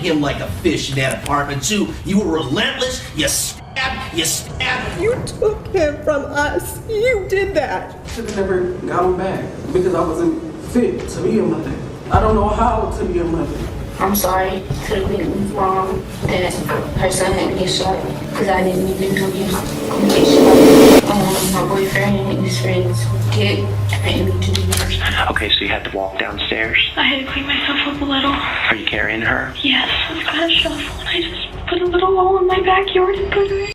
him like a fish in that apartment too. You were relentless. You stabbed. You took him from us. You did that. Should have never got him back because I wasn't fit to be a mother. I don't know how to be a mother. I'm sorry. Could have been wrong that her son had to get shot because I didn't even know he was going to get shot. My boyfriend and his friends get threatened me to do this. Okay, so you had to walk downstairs? I had to clean myself up a little. Are you carrying her? Yes, I've got a shovel and I just put a little hole in my backyard and put her in.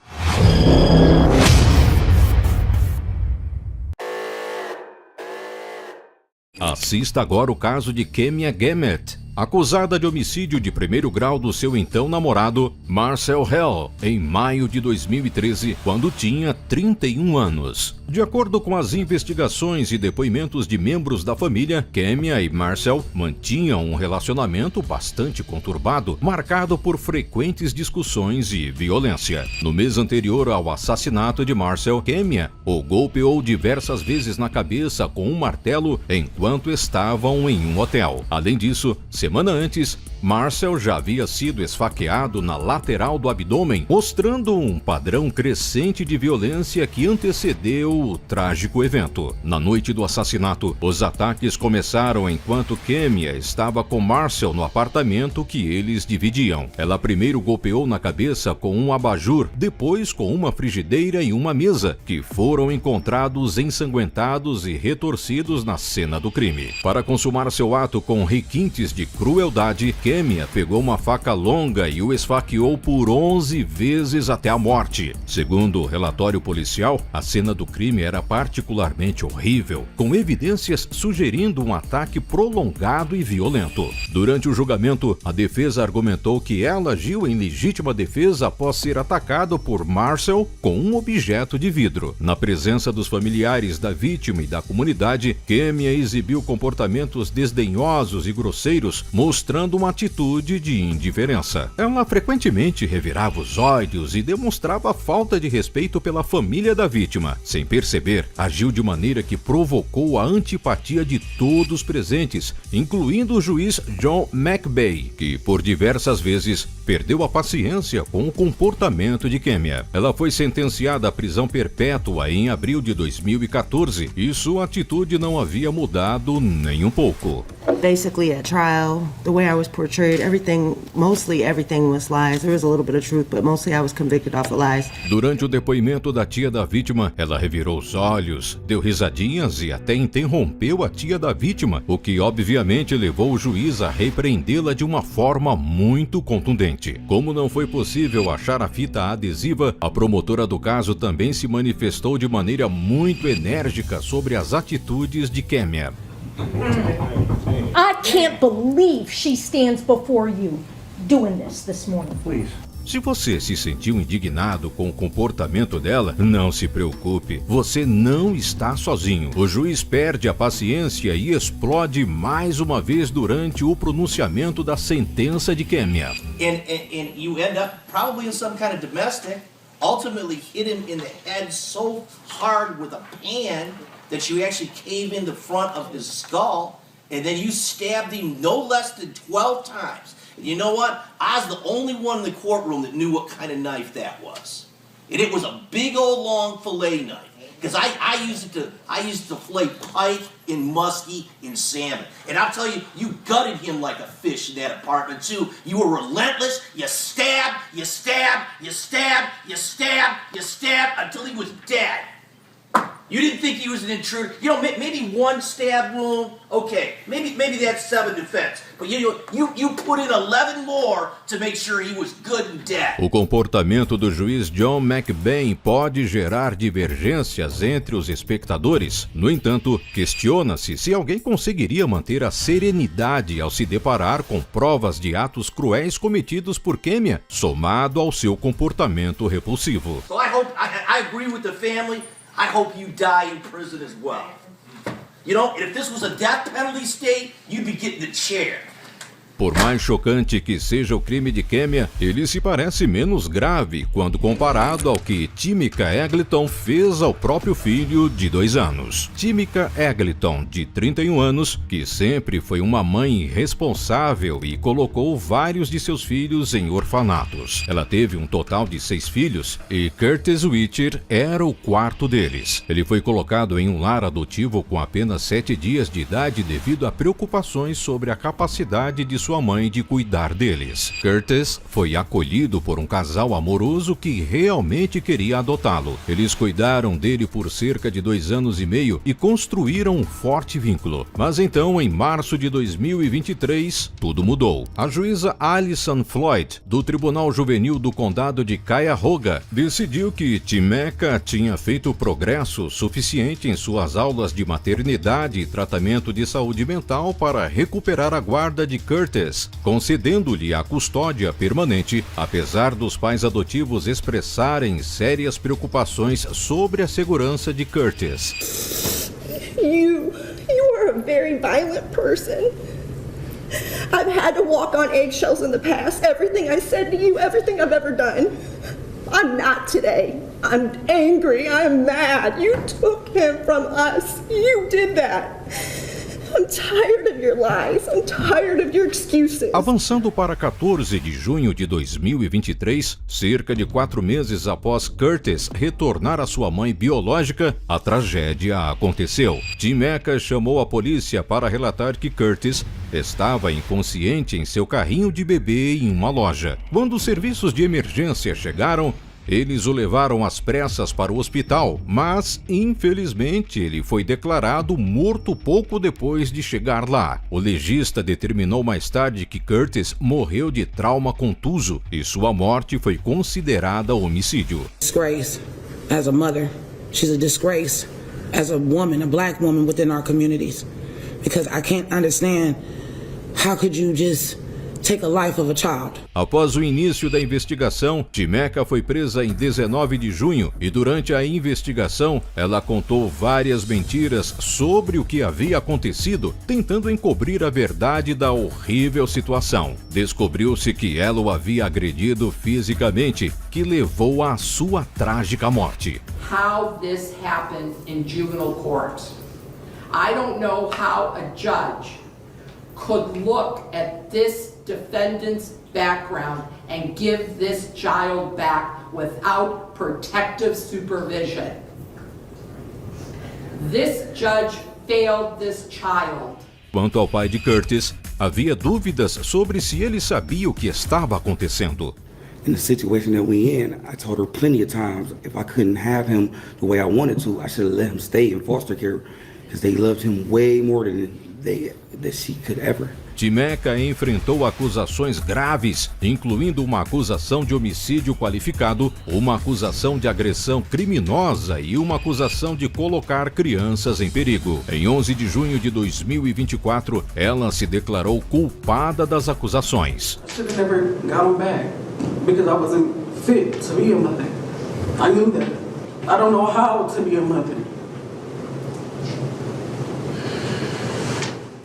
Assista agora o caso de Kemia Gamet, acusada de homicídio de primeiro grau do seu então namorado, Marcel Hell, em maio de 2013, quando tinha 31 anos. De acordo com as investigações e depoimentos de membros da família, Kemia e Marcel mantinham um relacionamento bastante conturbado, marcado por frequentes discussões e violência. No mês anterior ao assassinato de Marcel, Kemia o golpeou diversas vezes na cabeça com um martelo enquanto estavam em um hotel. Além disso, semana antes, Marcel já havia sido esfaqueado na lateral do abdômen, mostrando um padrão crescente de violência que antecedeu o trágico evento. Na noite do assassinato, os ataques começaram enquanto Kemia estava com Marcel no apartamento que eles dividiam. Ela primeiro golpeou na cabeça com um abajur, depois com uma frigideira e uma mesa, que foram encontrados ensanguentados e retorcidos na cena do crime. Para consumar seu ato com requintes de crueldade, Kemia pegou uma faca longa e o esfaqueou por 11 vezes até a morte. Segundo o relatório policial, a cena do crime era particularmente horrível, com evidências sugerindo um ataque prolongado e violento. Durante o julgamento, a defesa argumentou que ela agiu em legítima defesa após ser atacado por Marcel com um objeto de vidro. Na presença dos familiares da vítima e da comunidade, Kemia exibiu comportamentos desdenhosos e grosseiros, mostrando uma atitude de indiferença. Ela frequentemente revirava os olhos e demonstrava falta de respeito pela família da vítima. Sem perceber, agiu de maneira que provocou a antipatia de todos presentes, incluindo o juiz John McBay, que por diversas vezes perdeu a paciência com o comportamento de Kemia. Ela foi sentenciada à prisão perpétua em abril de 2014 e sua atitude não havia mudado nem um pouco. Basically at trial, the way I was portrayed, mostly everything was lies. There was a little bit of truth, but mostly I was convicted off of lies. Durante o depoimento da tia da vítima, ela revirou os olhos, deu risadinhas e até interrompeu a tia da vítima, o que obviamente levou o juiz a repreendê-la de uma forma muito contundente. Como não foi possível achar a fita adesiva, a promotora do caso também se manifestou de maneira muito enérgica sobre as atitudes de Kemia. I can't believe she stands before you doing this morning. Please. Se você se sentiu indignado com o comportamento dela, não se preocupe, você não está sozinho. O juiz perde a paciência e explode mais uma vez durante o pronunciamento da sentença de Kemia. And you end up probably in some kind of domestic, ultimately hit him in the head so hard with a pan that you actually cave in the front of his skull, and then you stabbed him no less than 12 times. And you know what? I was the only one in the courtroom that knew what kind of knife that was. And it was a big old long fillet knife. Because I used it to fillet pike and muskie and salmon. And I'll tell you, you gutted him like a fish in that apartment too. You were relentless. You stabbed until he was dead. You didn't think he was an intruder. You know, maybe one stab wound, okay. Maybe that's self-defense. But you put in 11 more to make sure he was good and dead. O comportamento do juiz John McBain pode gerar divergências entre os espectadores. No entanto, questiona-se se alguém conseguiria manter a serenidade ao se deparar com provas de atos cruéis cometidos por Kemia, somado ao seu comportamento repulsivo. So I agree with the family. I hope you die in prison as well. You know, if this was a death penalty state, you'd be getting the chair. Por mais chocante que seja o crime de Kemia, ele se parece menos grave quando comparado ao que Timika Egleton fez ao próprio filho de 2 anos. Timika Egleton, de 31 anos, que sempre foi uma mãe irresponsável e colocou vários de seus filhos em orfanatos. Ela teve um total de 6 filhos e Curtis Whitcher era o 4º deles. Ele foi colocado em um lar adotivo com apenas 7 dias de idade devido a preocupações sobre a capacidade de sua mãe de cuidar deles. Curtis foi acolhido por um casal amoroso que realmente queria adotá-lo. Eles cuidaram dele por cerca de 2 anos e meio e construíram um forte vínculo. Mas então, em março de 2023, tudo mudou. A juíza Alison Floyd, do Tribunal Juvenil do Condado de Cuyahoga, decidiu que Timeka tinha feito progresso suficiente em suas aulas de maternidade e tratamento de saúde mental para recuperar a guarda de Curtis, concedendo-lhe a custódia permanente, apesar dos pais adotivos expressarem sérias preocupações sobre a segurança de Curtis. You are a very violent person. I've had to walk on eggshells in the past. Everything I said to you, everything I've ever done. I'm not today. I'm angry. I'm mad. You took him from us. You did that. I'm tired of your lies. I'm tired of your excuses. Avançando para 14 de junho de 2023, cerca de 4 meses após Curtis retornar à sua mãe biológica, a tragédia aconteceu. Timeka chamou a polícia para relatar que Curtis estava inconsciente em seu carrinho de bebê em uma loja. Quando os serviços de emergência chegaram, eles o levaram às pressas para o hospital, mas, infelizmente, ele foi declarado morto pouco depois de chegar lá. O legista determinou mais tarde que Curtis morreu de trauma contuso e sua morte foi considerada homicídio. Disgrace as a mother. She's a disgrace as a woman, a black woman within our communities. Because I can't understand how could you just take a life of a child. Após o início da investigação, Timeka foi presa em 19 de junho e durante a investigação ela contou várias mentiras sobre o que havia acontecido, tentando encobrir a verdade da horrível situação. Descobriu-se que ela o havia agredido fisicamente, que levou à sua trágica morte. How this happened in juvenile court. I don't know how a judge could look at this defendant's background and give this child back without protective supervision. This judge failed this child. Quanto ao pai de Curtis, havia dúvidas sobre se ele sabia o que estava acontecendo. In the situation that we in, I told her plenty of times if I couldn't have him the way I wanted to, I should have let him stay in foster care because they loved him way more than she could ever. Timeka enfrentou acusações graves, incluindo uma acusação de homicídio qualificado, uma acusação de agressão criminosa e uma acusação de colocar crianças em perigo. Em 11 de junho de 2024, ela se declarou culpada das acusações. I should have never got him back because I wasn't fit to be a mother. I knew that. I don't know how to be a mother.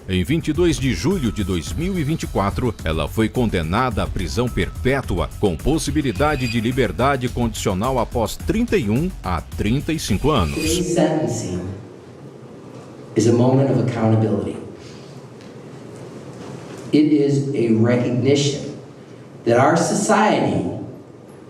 Em 22 de julho de 2024, ela foi condenada à prisão perpétua, com possibilidade de liberdade condicional após 31 a 35 anos. Sentencing is a moment of accountability. It is a recognition that our society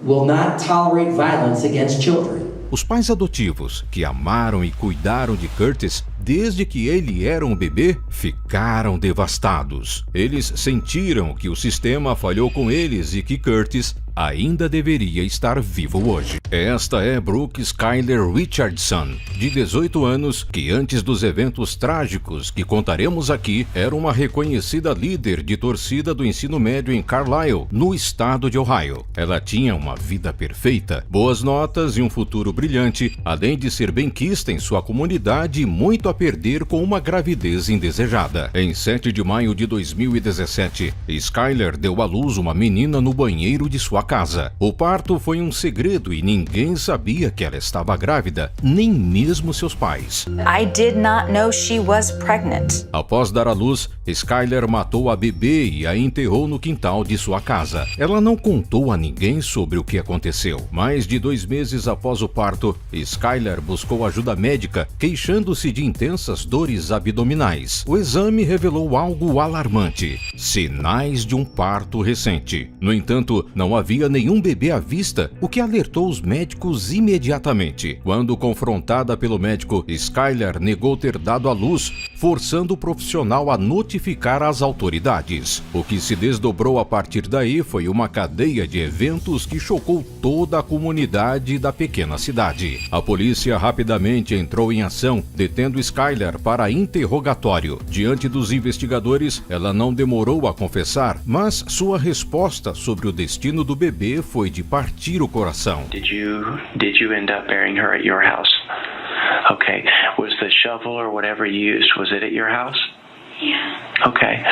will not tolerate violence against children. Os pais adotivos, que amaram e cuidaram de Curtis desde que ele era um bebê, ficaram devastados. Eles sentiram que o sistema falhou com eles e que Curtis ainda deveria estar vivo hoje. Esta é Brooke Skyler Richardson, de 18 anos, que antes dos eventos trágicos que contaremos aqui, era uma reconhecida líder de torcida do ensino médio em Carlisle, no estado de Ohio. Ela tinha uma vida perfeita, boas notas e um futuro brilhante, além de ser benquista em sua comunidade e muito a perder com uma gravidez indesejada. Em 7 de maio de 2017, Skyler deu à luz uma menina no banheiro de sua casa. O parto foi um segredo e ninguém sabia que ela estava grávida, nem mesmo seus pais. I did not know she was pregnant. Após dar à luz, Skyler matou a bebê e a enterrou no quintal de sua casa. Ela não contou a ninguém sobre o que aconteceu. Mais de 2 meses após o parto, Skyler buscou ajuda médica, queixando-se de intensas dores abdominais. O exame revelou algo alarmante: sinais de um parto recente. No entanto, não havia nenhum bebê à vista, o que alertou os médicos imediatamente. Quando confrontada pelo médico, Skyler negou ter dado à luz, forçando o profissional a notificar as autoridades. O que se desdobrou a partir daí foi uma cadeia de eventos que chocou toda a comunidade da pequena cidade. A polícia rapidamente entrou em ação, detendo Skyler para interrogatório. Diante dos investigadores, ela não demorou a confessar, mas sua resposta sobre o destino do bebê foi de partir o coração. Did you end up burying her at your house? Okay. Was the shovel or whatever you used, was it at your house? Yeah. Okay.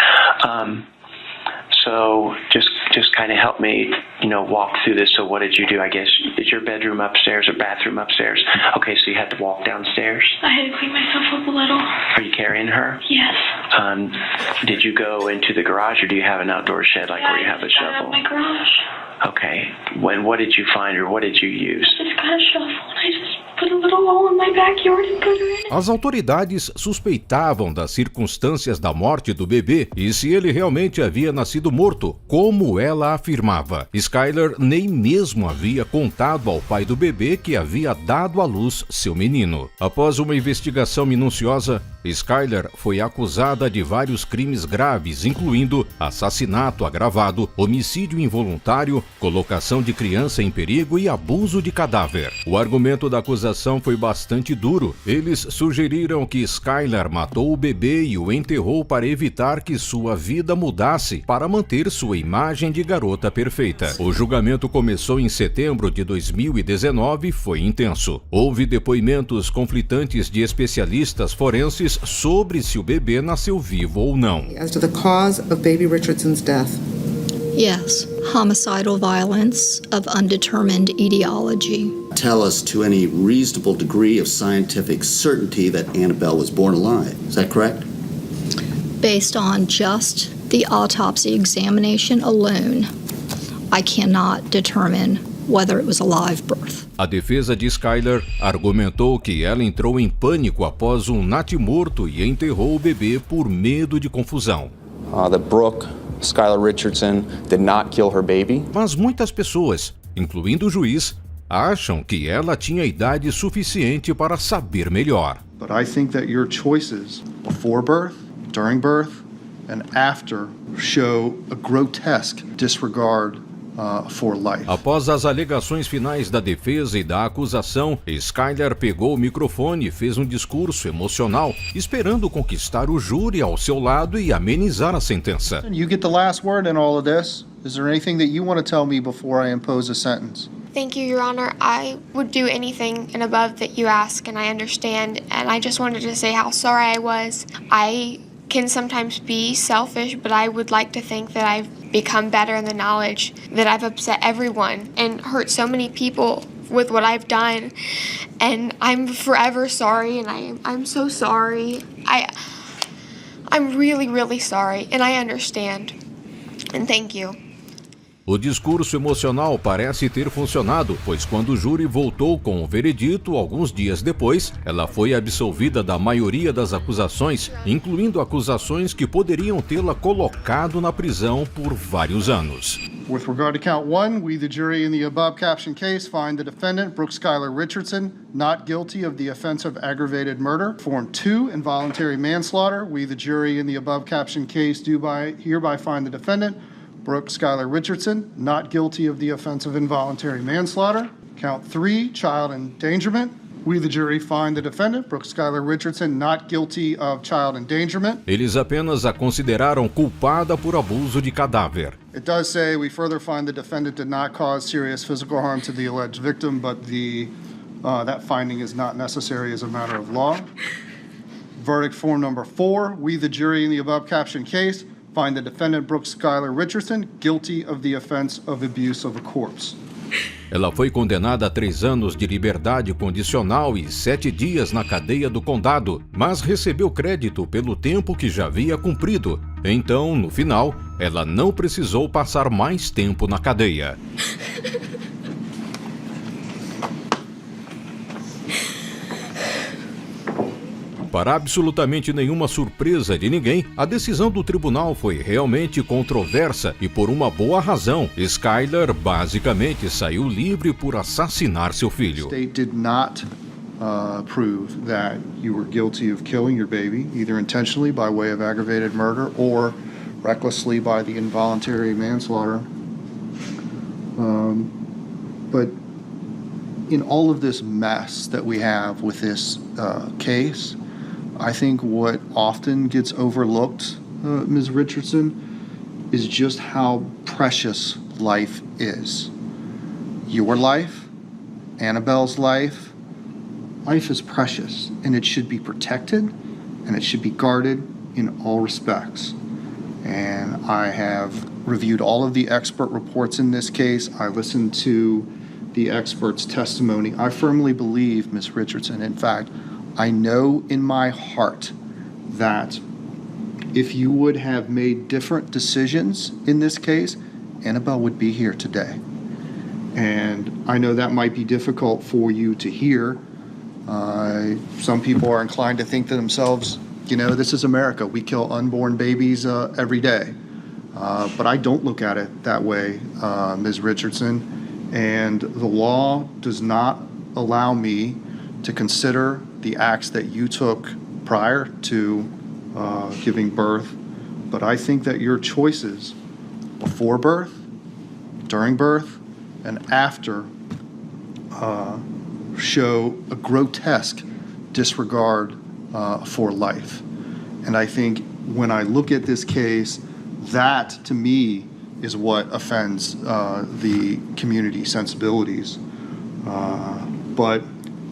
So just kind of help me, walk through this. So what did you do? I guess, is your bedroom upstairs or bathroom upstairs? Okay, so you had to walk downstairs? I had to clean myself up a little. Are you carrying her? Yes. Did you go into the garage, or do you have an outdoor shed where you have a shovel? I got out of my garage. Okay. What did you find, or what did you use? I just got a shovel and I just put a little hole in my backyard and put her in it. As autoridades suspeitavam das circunstâncias da morte do bebê e se ele realmente havia nascido morto, como ela afirmava. Skyler nem mesmo havia contado ao pai do bebê que havia dado à luz seu menino. Após uma investigação minuciosa, Skyler foi acusada de vários crimes graves, incluindo assassinato agravado, homicídio involuntário, colocação de criança em perigo e abuso de cadáver. O argumento da acusação foi bastante duro. Eles sugeriram que Skyler matou o bebê e o enterrou para evitar que sua vida mudasse, para manter sua imagem de garota perfeita. O julgamento começou em setembro de 2019 e foi intenso. Houve depoimentos conflitantes de especialistas forenses sobre se o bebê nasceu vivo ou não. As to the cause of baby Richardson's death. Yes, homicidal violence of undetermined etiology. Tell us to any reasonable degree of scientific certainty that Annabelle was born alive. Is that correct? Based on just the autopsy examination alone, I cannot determine whether it was a live birth. A defesa de Skyler argumentou que ela entrou em pânico após um natimorto e enterrou o bebê por medo de confusão. That Brooke Skyler Richardson did not kill her baby. Mas muitas pessoas, incluindo o juiz, acham que ela tinha idade suficiente para saber melhor. But I think that your choices before birth, during birth, and after show a grotesque disregard for life. Após as alegações finais da defesa e da acusação, Skyler pegou o microfone e fez um discurso emocional, esperando conquistar o júri ao seu lado e amenizar a sentença. You get the last word in all of this. Is there anything that you want to tell me before I impose a sentence? Thank you, Your Honor. I would do anything and above that you ask, and I understand. And I just wanted to say how sorry I was. I can sometimes be selfish, but I would like to think that I've become better in the knowledge that I've upset everyone and hurt so many people with what I've done. And I'm forever sorry, and I'm so sorry. I'm really, really sorry, and I understand. And thank you. O discurso emocional parece ter funcionado, pois quando o júri voltou com o veredito, alguns dias depois, ela foi absolvida da maioria das acusações, incluindo acusações que poderiam tê-la colocado na prisão por vários anos. With regard to count 1, we, the jury in the above captioned case, find the defendant, Brooke Skyler Richardson, not guilty of the offense of aggravated murder. Form 2, involuntary manslaughter, we, the jury in the above captioned case, do hereby find the defendant, Brooke Skyler Richardson, not guilty of the offense of involuntary manslaughter. Count 3, child endangerment. We, the jury, find the defendant, Brooke Skyler Richardson, not guilty of child endangerment. Eles apenas a consideraram culpada por abuso de cadáver. It does say we further find the defendant did not cause serious physical harm to the alleged victim, but that finding is not necessary as a matter of law. Verdict form number 4, we, the jury in the above captioned case, find the defendant, Brooke Skyler Richardson, guilty of the offense of abuse of a corpse. Ela foi condenada a 3 anos de liberdade condicional e 7 dias na cadeia do condado, mas recebeu crédito pelo tempo que já havia cumprido. Então, no final, ela não precisou passar mais tempo na cadeia. Para absolutamente nenhuma surpresa de ninguém, a decisão do tribunal foi realmente controversa e por uma boa razão. Skylar basicamente saiu livre por assassinar seu filho. The state did not prove that you were guilty of killing your baby, either intentionally by way of aggravated murder or recklessly by the involuntary manslaughter. But in all of this mess that we have with this case, I think what often gets overlooked, Ms. Richardson, is just how precious life is. Your life, Annabelle's life, life is precious, and it should be protected, and it should be guarded in all respects. And I have reviewed all of the expert reports in this case. I listened to the expert's testimony. I firmly believe, Ms. Richardson, in fact, I know in my heart that if you would have made different decisions in this case, Annabelle would be here today. And I know that might be difficult for you to hear. Some people are inclined to think to themselves, you know, this is America. We kill unborn babies every day. But I don't look at it that way, Ms. Richardson. And the law does not allow me to consider the acts that you took prior to giving birth. But I think that your choices before birth, during birth, and after show a grotesque disregard for life. And I think when I look at this case, that to me is what offends the community sensibilities. But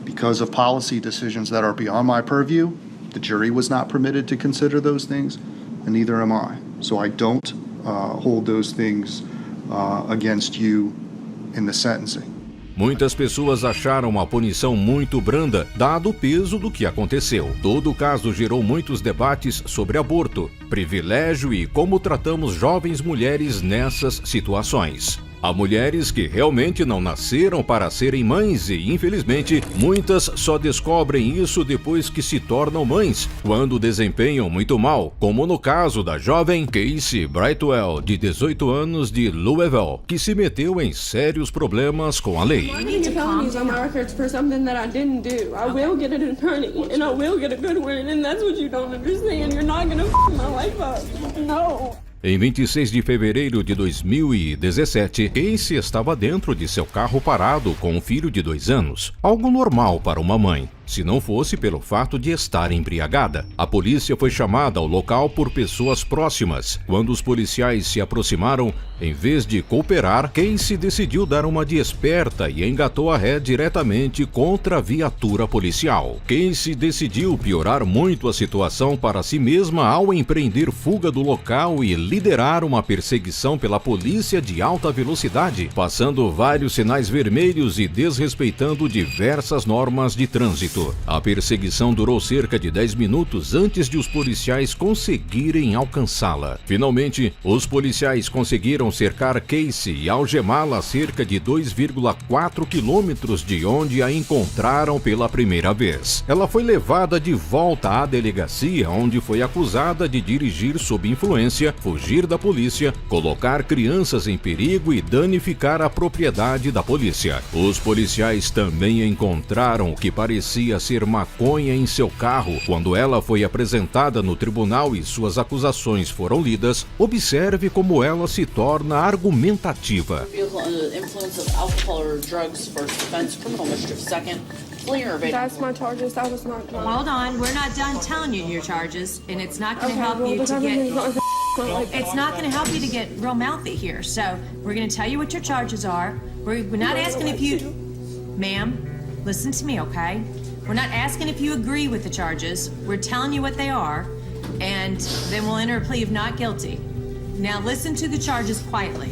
because of policy decisions that are beyond my purview, the jury was not permitted to consider those things, and neither am I. So I don't hold those things against you in the sentencing. Muitas pessoas acharam a punição muito branda, dado o peso do que aconteceu. Todo o caso gerou muitos debates sobre aborto, privilégio e como tratamos jovens mulheres nessas situações. Há mulheres que realmente não nasceram para serem mães e, infelizmente, muitas só descobrem isso depois que se tornam mães, quando desempenham muito mal, como no caso da jovem Casey Brightwell, de 18 anos, de Louisville, que se meteu em sérios problemas com a lei. felonies on my records for something that I didn't do. I will get an attorney, and I will get a good one, and that's what you don't understand. You're not gonna f*** my life up. No. Em 26 de fevereiro de 2017, Casey estava dentro de seu carro parado com um filho de 2 anos, algo normal para uma mãe, se não fosse pelo fato de estar embriagada. A polícia foi chamada ao local por pessoas próximas. Quando os policiais se aproximaram, em vez de cooperar, Casey decidiu dar uma de esperta e engatou a ré diretamente contra a viatura policial. Casey decidiu piorar muito a situação para si mesma ao empreender fuga do local e liderar uma perseguição pela polícia de alta velocidade, passando vários sinais vermelhos e desrespeitando diversas normas de trânsito. A perseguição durou cerca de 10 minutos antes de os policiais conseguirem alcançá-la. Finalmente, os policiais conseguiram cercar Casey e algemá-la a cerca de 2,4 quilômetros de onde a encontraram pela primeira vez. Ela foi levada de volta à delegacia, onde foi acusada de dirigir sob influência, fugir da polícia, colocar crianças em perigo e danificar a propriedade da polícia. Os policiais também encontraram o que parecia ser maconha em seu carro. Quando ela foi apresentada no tribunal e suas acusações foram lidas, observe como ela se torna argumentativa. That's my charges. That was not. Hold on, we're not done telling you your charges, and it's not going to help you to get. It's not going to help you to get real mouthy here. So we're going to tell you what your charges are. We're not asking if you, ma'am, listen to me, okay? We're not asking if you agree with the charges. We're telling you what they are, and then we'll enter a plea of not guilty. Now listen to the charges quietly.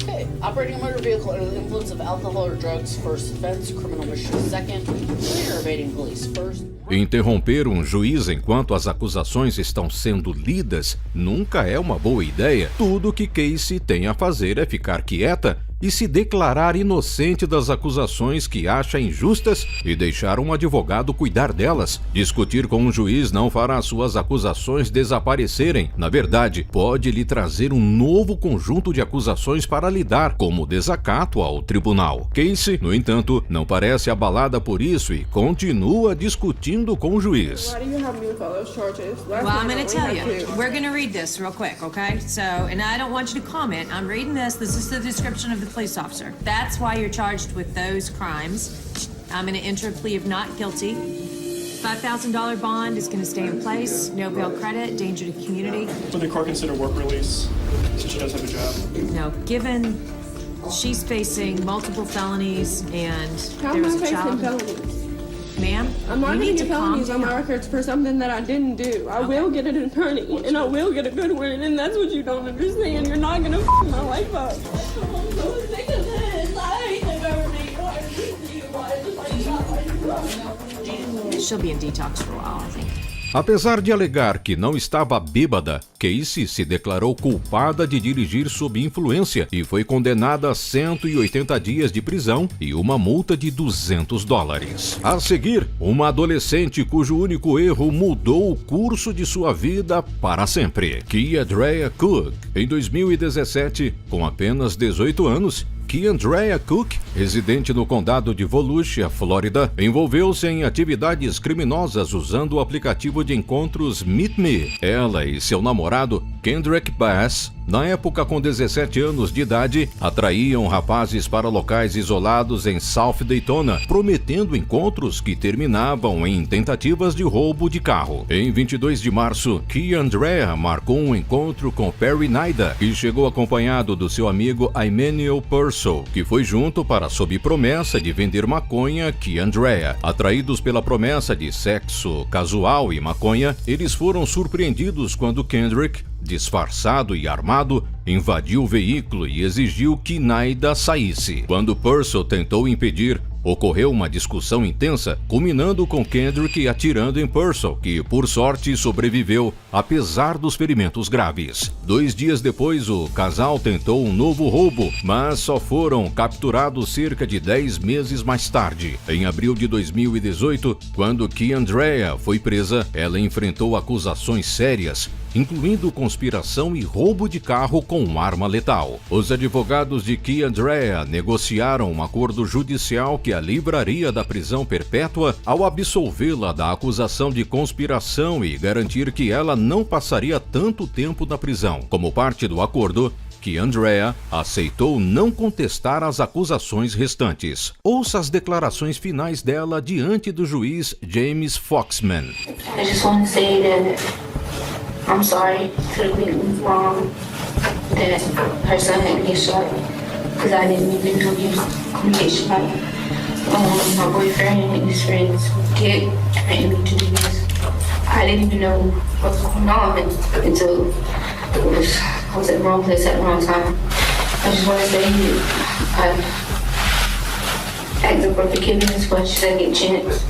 Okay, operating a motor vehicle under the influence of alcohol or drugs, first offense, criminal mischief second, clear evading police first. Interromper um juiz enquanto as acusações estão sendo lidas nunca é uma boa ideia. Tudo que Casey tem a fazer é ficar quieta e se declarar inocente das acusações que acha injustas e deixar um advogado cuidar delas. Discutir com um juiz não fará suas acusações desaparecerem. Na verdade, pode lhe trazer um novo conjunto de acusações para lidar, como desacato ao tribunal. Casey, no entanto, não parece abalada por isso e continua discutindo com o juiz. Why do you have me with all those charges? Well, I'm going to tell you. We're going to read this real quick, okay? So, and I don't want you to comment. I'm reading this. This is the description of the police officer. That's why you're charged with those crimes. I'm going to enter a plea of not guilty. $5,000 bond is going to stay in place. No bail credit, danger to the community. Would the court consider work release since she does have a job? No, given she's facing multiple felonies and How there am I was a facing child. felonies? Ma'am, I'm not you going need to to get calm felonies on my down. records for something that I didn't do. I will get an attorney, and I will get a good one, and that's what you don't understand. You're not going to f my life up. I'm so sick of this. I hate the government. She'll be in detox for a while, I think. Apesar de alegar que não estava bêbada, Casey se declarou culpada de dirigir sob influência e foi condenada a 180 dias de prisão e uma multa de $200. A seguir, uma adolescente cujo único erro mudou o curso de sua vida para sempre. Keandrea Cook, em 2017, com apenas 18 anos, Keandrea Cook, residente no condado de Volusia, Flórida, envolveu-se em atividades criminosas usando o aplicativo de encontros Meet Me. Ela e seu namorado, Kendrick Bass, na época com 17 anos de idade, atraíam rapazes para locais isolados em South Daytona, prometendo encontros que terminavam em tentativas de roubo de carro. Em 22 de março, Keandrea marcou um encontro com Perry Naida, que chegou acompanhado do seu amigo Emmanuel Purcell, que foi junto para, sob promessa de vender maconha, Keandrea. Atraídos pela promessa de sexo casual e maconha, eles foram surpreendidos quando Kendrick, disfarçado e armado, invadiu o veículo e exigiu que Naida saísse. Quando Purcell tentou impedir, ocorreu uma discussão intensa, culminando com Kendrick atirando em Purcell, que, por sorte, sobreviveu, apesar dos ferimentos graves. 2 dias depois, o casal tentou um novo roubo, mas só foram capturados cerca de 10 meses mais tarde. Em abril de 2018, quando Keandrea foi presa, ela enfrentou acusações sérias, incluindo conspiração e roubo de carro com arma letal. Os advogados de Keandrea negociaram um acordo judicial que a livraria da prisão perpétua ao absolvê-la da acusação de conspiração e garantir que ela não passaria tanto tempo na prisão. Como parte do acordo, Keandrea aceitou não contestar as acusações restantes. Ouça as declarações finais dela diante do juiz James Foxman. I just want to say that I'm sorry to the people wrong that her son had to get shot because I didn't even know he was get shot. My boyfriend and his friends get threatened me to do this. I didn't even know what was going on until I was at the wrong place at the wrong time. I just want to say I asked for forgiveness for a second chance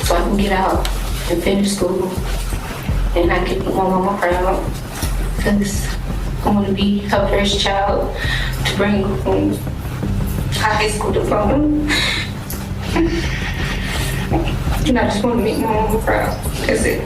so I can get out and finish school. And I can put my mama proud because I want to be her first child to bring home a high school diploma. And I just want to make my mama proud. That's it.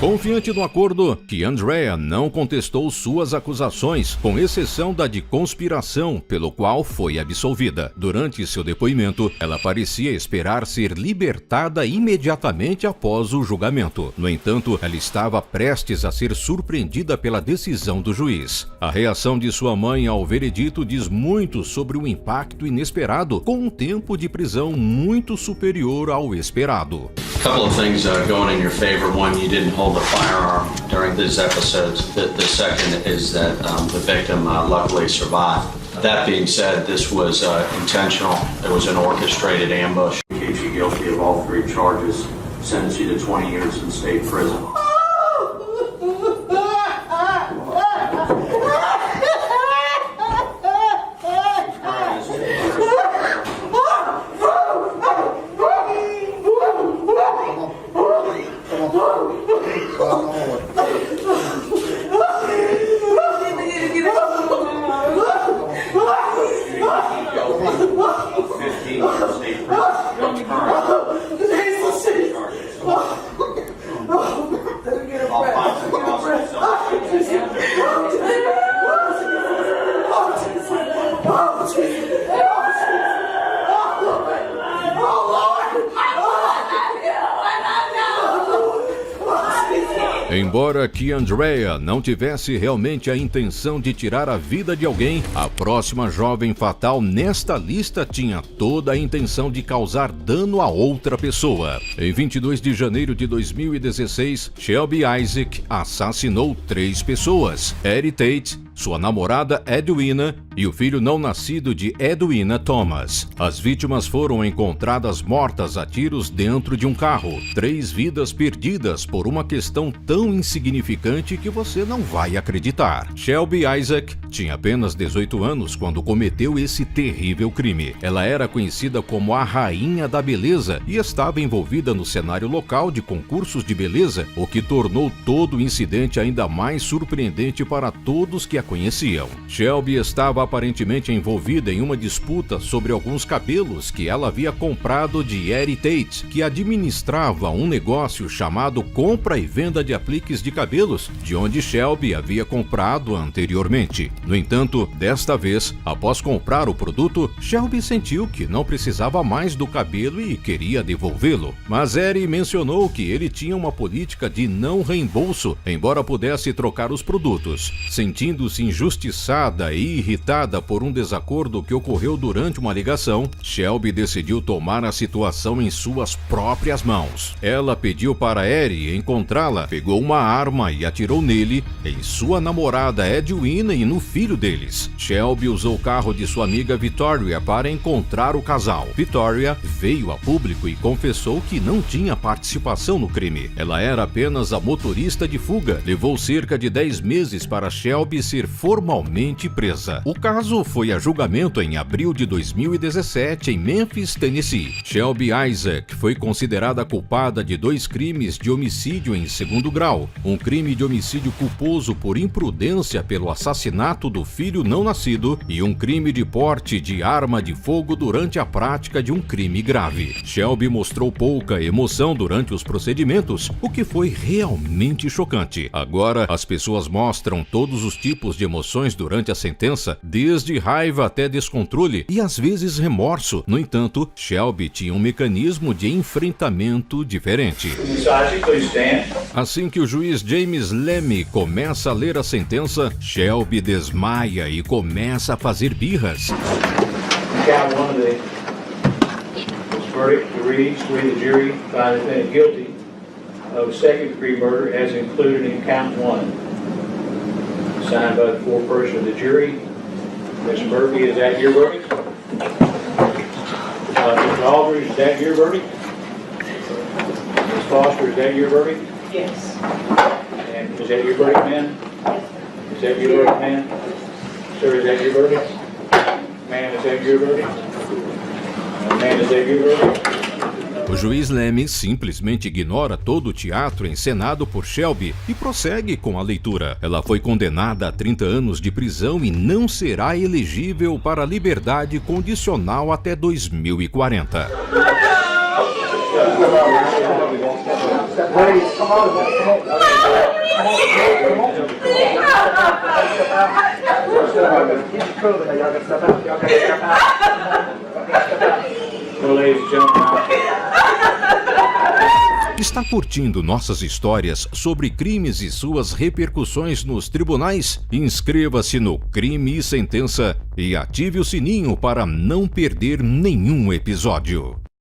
Confiante no acordo, Keandrea não contestou suas acusações, com exceção da de conspiração, pelo qual foi absolvida. Durante seu depoimento, ela parecia esperar ser libertada imediatamente após o julgamento. No entanto, ela estava prestes a ser surpreendida pela decisão do juiz. A reação de sua mãe ao veredito diz muito sobre o impacto inesperado, com um tempo de prisão muito superior ao esperado. A couple of things going in your favor. One, you didn't hold a firearm during these episodes. The second is that the victim luckily survived. That being said, this was intentional. It was an orchestrated ambush. Case you guilty of all 3 charges, sentence you to 20 years in state prison. 15 years state prison. I'll find someone else Embora Keandrea não tivesse realmente a intenção de tirar a vida de alguém, a próxima jovem fatal nesta lista tinha toda a intenção de causar dano a outra pessoa. Em 22 de janeiro de 2016, Shelby Isaac assassinou 3 pessoas: Eddie Tate, sua namorada Edwina e o filho não nascido de Edwina Thomas. As vítimas foram encontradas mortas a tiros dentro de um carro. 3 vidas perdidas por uma questão tão insignificante que você não vai acreditar. Shelby Isaac tinha apenas 18 anos quando cometeu esse terrível crime. Ela era conhecida como a Rainha da Beleza e estava envolvida no cenário local de concursos de beleza, o que tornou todo o incidente ainda mais surpreendente para todos que a conheciam. Shelby estava aparentemente envolvida em uma disputa sobre alguns cabelos que ela havia comprado de Eddie Tate, que administrava um negócio chamado Compra e Venda de Apliques de Cabelos, de onde Shelby havia comprado anteriormente. No entanto, desta vez, após comprar o produto, Shelby sentiu que não precisava mais do cabelo e queria devolvê-lo. Mas Eddie mencionou que ele tinha uma política de não reembolso, embora pudesse trocar os produtos. Sentindo-se injustiçada e irritada por um desacordo que ocorreu durante uma ligação, Shelby decidiu tomar a situação em suas próprias mãos. Ela pediu para Eddie encontrá-la, pegou uma arma e atirou nele, em sua namorada Edwina e no filho deles. Shelby usou o carro de sua amiga Victoria para encontrar o casal. Victoria veio a público e confessou que não tinha participação no crime. Ela era apenas a motorista de fuga. Levou cerca de 10 meses para Shelby ser formalmente presa. O caso foi a julgamento em abril de 2017 em Memphis, Tennessee. Shelby Isaac foi considerada culpada de 2 crimes de homicídio em segundo grau, um crime de homicídio culposo por imprudência pelo assassinato do filho não nascido e um crime de porte de arma de fogo durante a prática de um crime grave. Shelby mostrou pouca emoção durante os procedimentos, o que foi realmente chocante. Agora, as pessoas mostram todos os tipos de emoções durante a sentença, desde raiva até descontrole e às vezes remorso. No entanto, Shelby tinha um mecanismo de enfrentamento diferente. Assim que o juiz James Lemmy começa a ler a sentença, Shelby desmaia e começa a fazer birras. Count 1 of the verdict reads, we the jury find the defendant guilty of second-degree murder as included in count 1. Signed by the foreperson of the jury. Ms. Murphy, is that your verdict? Mr. Aldridge, is that your verdict? Ms. Foster, is that your verdict? Yes. And is that your verdict, ma'am? Is that your verdict, ma'am? Sir, is that your verdict? Ma'am, is that your verdict? Ma'am, is that your verdict? O juiz Lemmy simplesmente ignora todo o teatro encenado por Shelby e prossegue com a leitura. Ela foi condenada a 30 anos de prisão e não será elegível para liberdade condicional até 2040. Está curtindo nossas histórias sobre crimes e suas repercussões nos tribunais? Inscreva-se no Crime e Sentença e ative o sininho para não perder nenhum episódio.